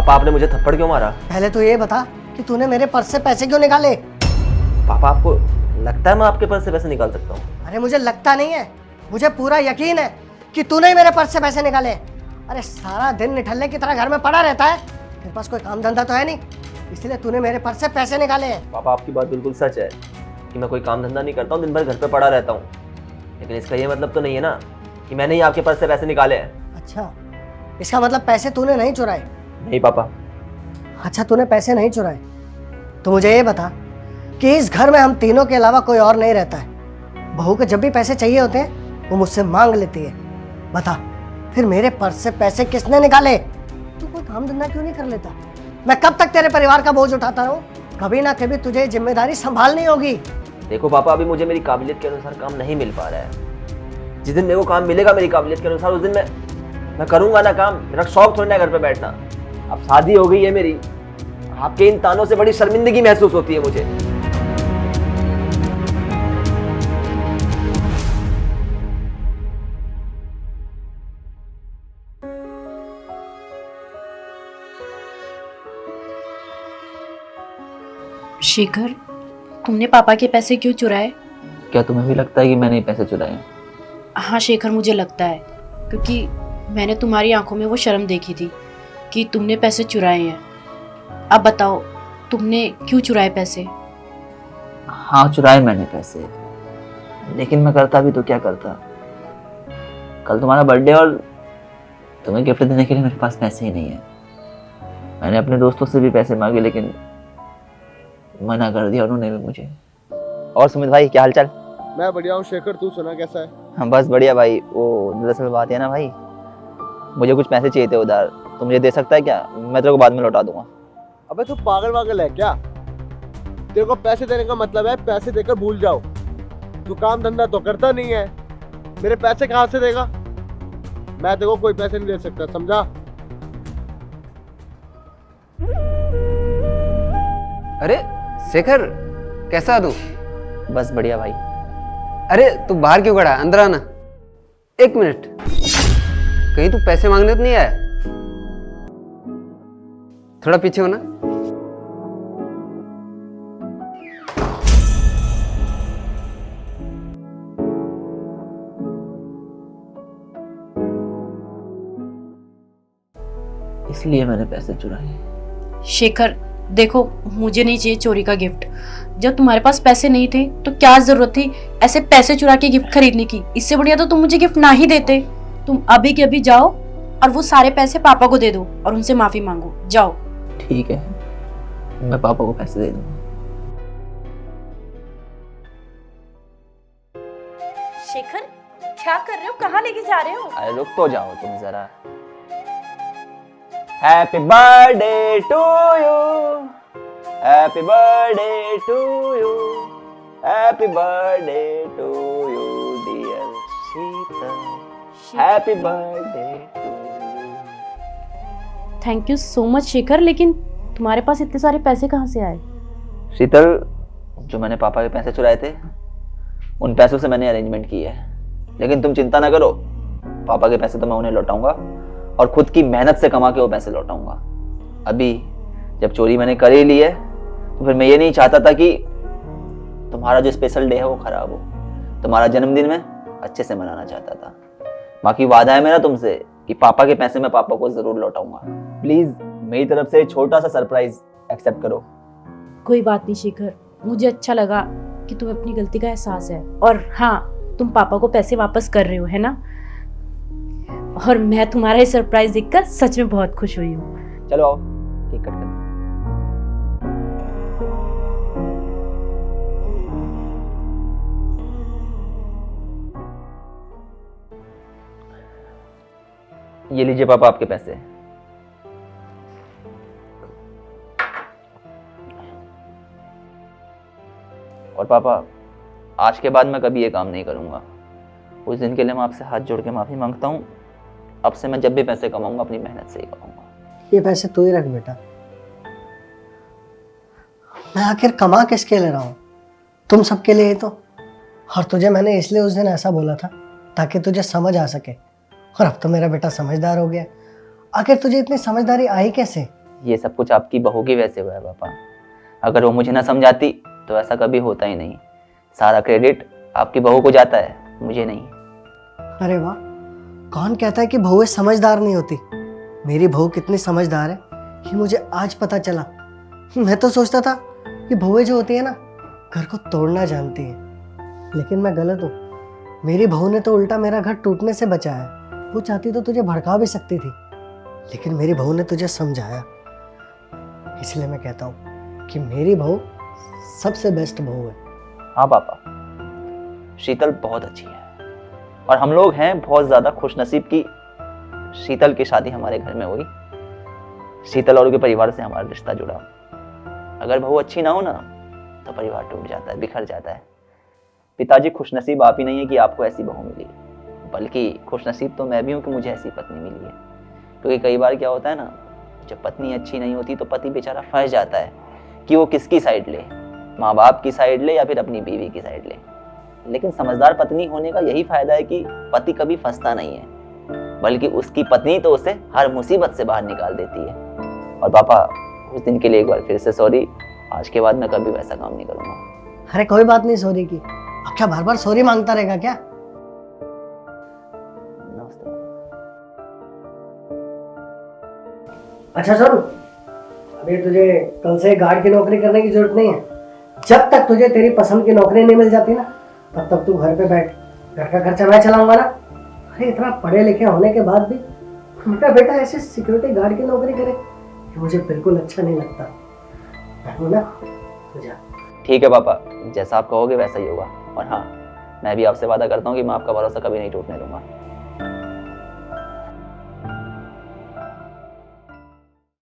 पापा आपने मुझे थप्पड़ क्यों मारा? पहले तो ये बता कि तूने मेरे पर्स से पैसे क्यों निकाले? पापा आपको लगता है मैं आपके पर्स से पैसे निकाल सकता हूँ? अरे मुझे लगता नहीं है, मुझे पूरा यकीन है कि तूने ही मेरे पर्स से पैसे निकाले। अरे सारा दिन निठल्ले की तरह घर में पड़ा रहता है, तेरे पास कोई काम धंधा तो है नहीं, इसलिए तूने मेरे पर्स से पैसे निकाले हैं। पापा आपकी बात बिल्कुल सच है कि मैं कोई काम धंधा नहीं करता हूँ, दिन भर घर पे पड़ा रहता हूँ, लेकिन इसका ये मतलब तो नहीं है ना कि मैंने ही आपके पर्स से पैसे निकाले हैं। अच्छा, इसका मतलब पैसे तूने नहीं चुराए? नहीं पापा। अच्छा, तूने पैसे नहीं चुराए तो मुझे ये बता कि इस घर में हम तीनों के अलावा कोई और नहीं रहता है। बहू को जब भी पैसे चाहिए होते हैं वो मुझसे मांग लेती है। बता, फिर मेरे पर्स से पैसे किसने निकाले? तू कोई काम धंधा क्यों नहीं कर लेता? मैं कब तक तेरे परिवार का बोझ उठाता रहूं? कभी ना कभी तुझे ये जिम्मेदारी संभालनी होगी। देखो पापा, अभी मुझे मेरी काबिलियत के अनुसार काम नहीं मिल पा रहा है। जिस दिन मेरे को काम मिलेगा मेरी काबिलियत के अनुसार, उस दिन मैं करूंगा ना काम। मेरा शौक थोड़ी ना घर पे बैठना। अब शादी हो गई है मेरी, आपके इन तानों से बड़ी शर्मिंदगी महसूस होती है मुझे। शेखर, तुमने पापा के पैसे क्यों चुराए? क्या तुम्हें भी लगता है कि मैंने पैसे चुराए हैं? हाँ शेखर, मुझे लगता है, क्योंकि मैंने तुम्हारी आंखों में वो शर्म देखी थी कि तुमने पैसे चुराए हैं। अब बताओ, तुमने क्यों चुराए पैसे? हाँ, चुराए मैंने पैसे, लेकिन मैं करता भी तो क्या करता। कल तुम्हारा बर्थडे और तुम्हें गिफ्ट देने के लिए मेरे पास पैसे ही नहीं है। मैंने अपने दोस्तों से भी पैसे मांगे, लेकिन मना कर दिया उन्होंने भी मुझे। और सुमित भाई, क्या हालचाल? मैं बढ़िया हूँ शेखर, तू सुना कैसा है? हाँ बस बढ़िया भाई। वो दरअसल बात है ना भाई, मुझे कुछ पैसे चाहिए थे उधार। तो मुझे दे सकता है क्या? मैं तेरे को बाद में लौटा दूंगा। अबे तू पागल वागल है क्या? तेरे को पैसे देने का मतलब है पैसे देकर भूल जाओ। तू काम धंधा तो करता नहीं है, मेरे पैसे कहाँ से देगा? मैं तेरे को कोई पैसे नहीं दे सकता, समझा? अरे शेखर, कैसा तू? बस बढ़िया भाई। अरे तू बाहर क्यों खड़ा है? अंदर आना। एक मिनट, कहीं तू पैसे मांगने तो नहीं आया? थोड़ा पीछे हो ना। इसलिए मैंने पैसे चुराए। शेखर देखो, मुझे नहीं चाहिए चोरी का गिफ्ट। जब तुम्हारे पास पैसे नहीं थे तो क्या जरूरत थी ऐसे पैसे चुरा के गिफ्ट खरीदने की? इससे बढ़िया तो तुम मुझे गिफ्ट ना ही देते। तुम अभी के अभी जाओ और वो सारे पैसे पापा को दे दो और उनसे माफी मांगो। जाओ। ठीक है, मैं पापा को पैसे दे दूंगा। शेखर, क्या कर रहे हो? कहाँ लेके जा रहे हो? अरे रुक तो जाओ तुम जरा। Happy birthday to you, happy birthday to you, happy birthday to you dear Sheetal, happy birthday to you. Thank you so much Shekhar, लेकिन तुम्हारे पास इतने सारे पैसे कहाँ से आए? शीतल, जो मैंने पापा के पैसे चुराए थे उन पैसों से मैंने अरेंजमेंट की है। लेकिन तुम चिंता ना करो, पापा के पैसे तो मैं उन्हें लौटाऊंगा और खुद की मेहनत से कमा के वो पैसे लौटाऊंगा। अभी जब चोरी मैंने कर ही ली है तो फिर मैं ये नहीं चाहता था कि तुम्हारा जो स्पेशल डे है वो खराब हो। तुम्हारा जन्मदिन मैं अच्छे से मनाना चाहता था। बाकी वादा है मेरा तुमसे कि पापा के पैसे मैं पापा को जरूर लौटाऊंगा। प्लीज मेरी तरफ से छोटा सा सरप्राइज एक्सेप्ट करो। कोई बात नहीं शेखर, मुझे अच्छा लगा कि तुम्हें अपनी गलती का एहसास है। और हाँ, तुम पापा को पैसे वापस कर रहे हो, है ना? और मैं तुम्हारा ये सरप्राइज देखकर सच में बहुत खुश हुई हूँ। चलो आओ, केक कट करते हैं। ये लीजिए पापा आपके पैसे। और पापा, आज के बाद मैं कभी ये काम नहीं करूंगा। उस दिन के लिए मैं आपसे हाथ जोड़ के माफी मांगता हूँ। अब से मैं जब भी पैसे कमाऊंगा अपनी मेहनत से ही कमाऊंगा। ये पैसे तू ही रख बेटा। मैं आखिर कमा किसके ले रहा हूँ? तुम सबके लिए ही तो। और तुझे मैंने इसलिए उस दिन ऐसा बोला था ताकि तुझे समझ आ सके। और अब तो मेरा बेटा समझदार हो गया। आखिर तुझे इतनी समझदारी आई कैसे? ये सब कुछ आपकी बहू की वजह से हुआ है पापा। अगर वो मुझे ना समझाती तो ऐसा कभी होता ही नहीं। सारा क्रेडिट आपकी बहू को जाता है, मुझे नहीं। अरे वाह, कौन कहता है कि बहुएं समझदार नहीं होती। मेरी बहू कितनी समझदार है ये मुझे आज पता चला। मैं तो सोचता था कि बहुएं जो होती है ना घर को तोड़ना जानती है, लेकिन मैं गलत हूँ। मेरी बहू ने तो उल्टा मेरा घर टूटने से बचाया है। वो चाहती तो तुझे भड़का भी सकती थी, लेकिन मेरी बहू ने तुझे समझाया। इसलिए मैं कहता हूँ कि मेरी बहू सबसे बेस्ट बहू है। हाँ पापा, शीतल बहुत अच्छी है और हम लोग हैं बहुत ज़्यादा खुशनसीब की शीतल की शादी हमारे घर में हुई। शीतल और उनके परिवार से हमारा रिश्ता जुड़ा। अगर बहू अच्छी ना हो ना तो परिवार टूट जाता है, बिखर जाता है। पिताजी, खुशनसीब आप ही नहीं है कि आपको ऐसी बहू मिली, बल्कि खुशनसीब तो मैं भी हूँ कि मुझे ऐसी पत्नी मिली है। क्योंकि कई बार क्या होता है ना, जब पत्नी अच्छी नहीं होती तो पति बेचारा फंस जाता है कि वो किसकी साइड ले, माँ बाप की साइड ले या फिर अपनी बीवी की साइड ले। लेकिन समझदार पत्नी होने का यही फायदा है कि पति कभी फंसता नहीं है, बल्कि उसकी पत्नी तो उसे हर मुसीबत से बाहर निकाल देती है। और पापा, उस दिन के लिए एक बार फिर से सॉरी। आज के बाद मैं कभी वैसा काम नहीं करूँगा। अरे कोई बात नहीं सॉरी की। अब क्या बार बार सॉरी मांगता रहेगा क्या? नमस्ते। अच्छा सुन, अभी तुझे कल से गार्ड की नौकरी करने की जरूरत नहीं है। जब तक तुझे तेरी पसंद की नौकरी नहीं मिल जाती ना, तब तक तू घर पे बैठ। घर का खर्चा मैं चलाऊंगा ना। अरे इतना पढ़े लिखे होने के बाद भी मेरा बेटा ऐसे सिक्योरिटी गार्ड की नौकरी करे, ये मुझे बिल्कुल अच्छा नहीं लगता। मैं ना तुझे। ठीक है पापा, जैसा आप कहोगे वैसा ही होगा। और हाँ, मैं भी आपसे वादा करता हूँ कि मैं आपका भरोसा कभी नहीं टूटने दूंगा।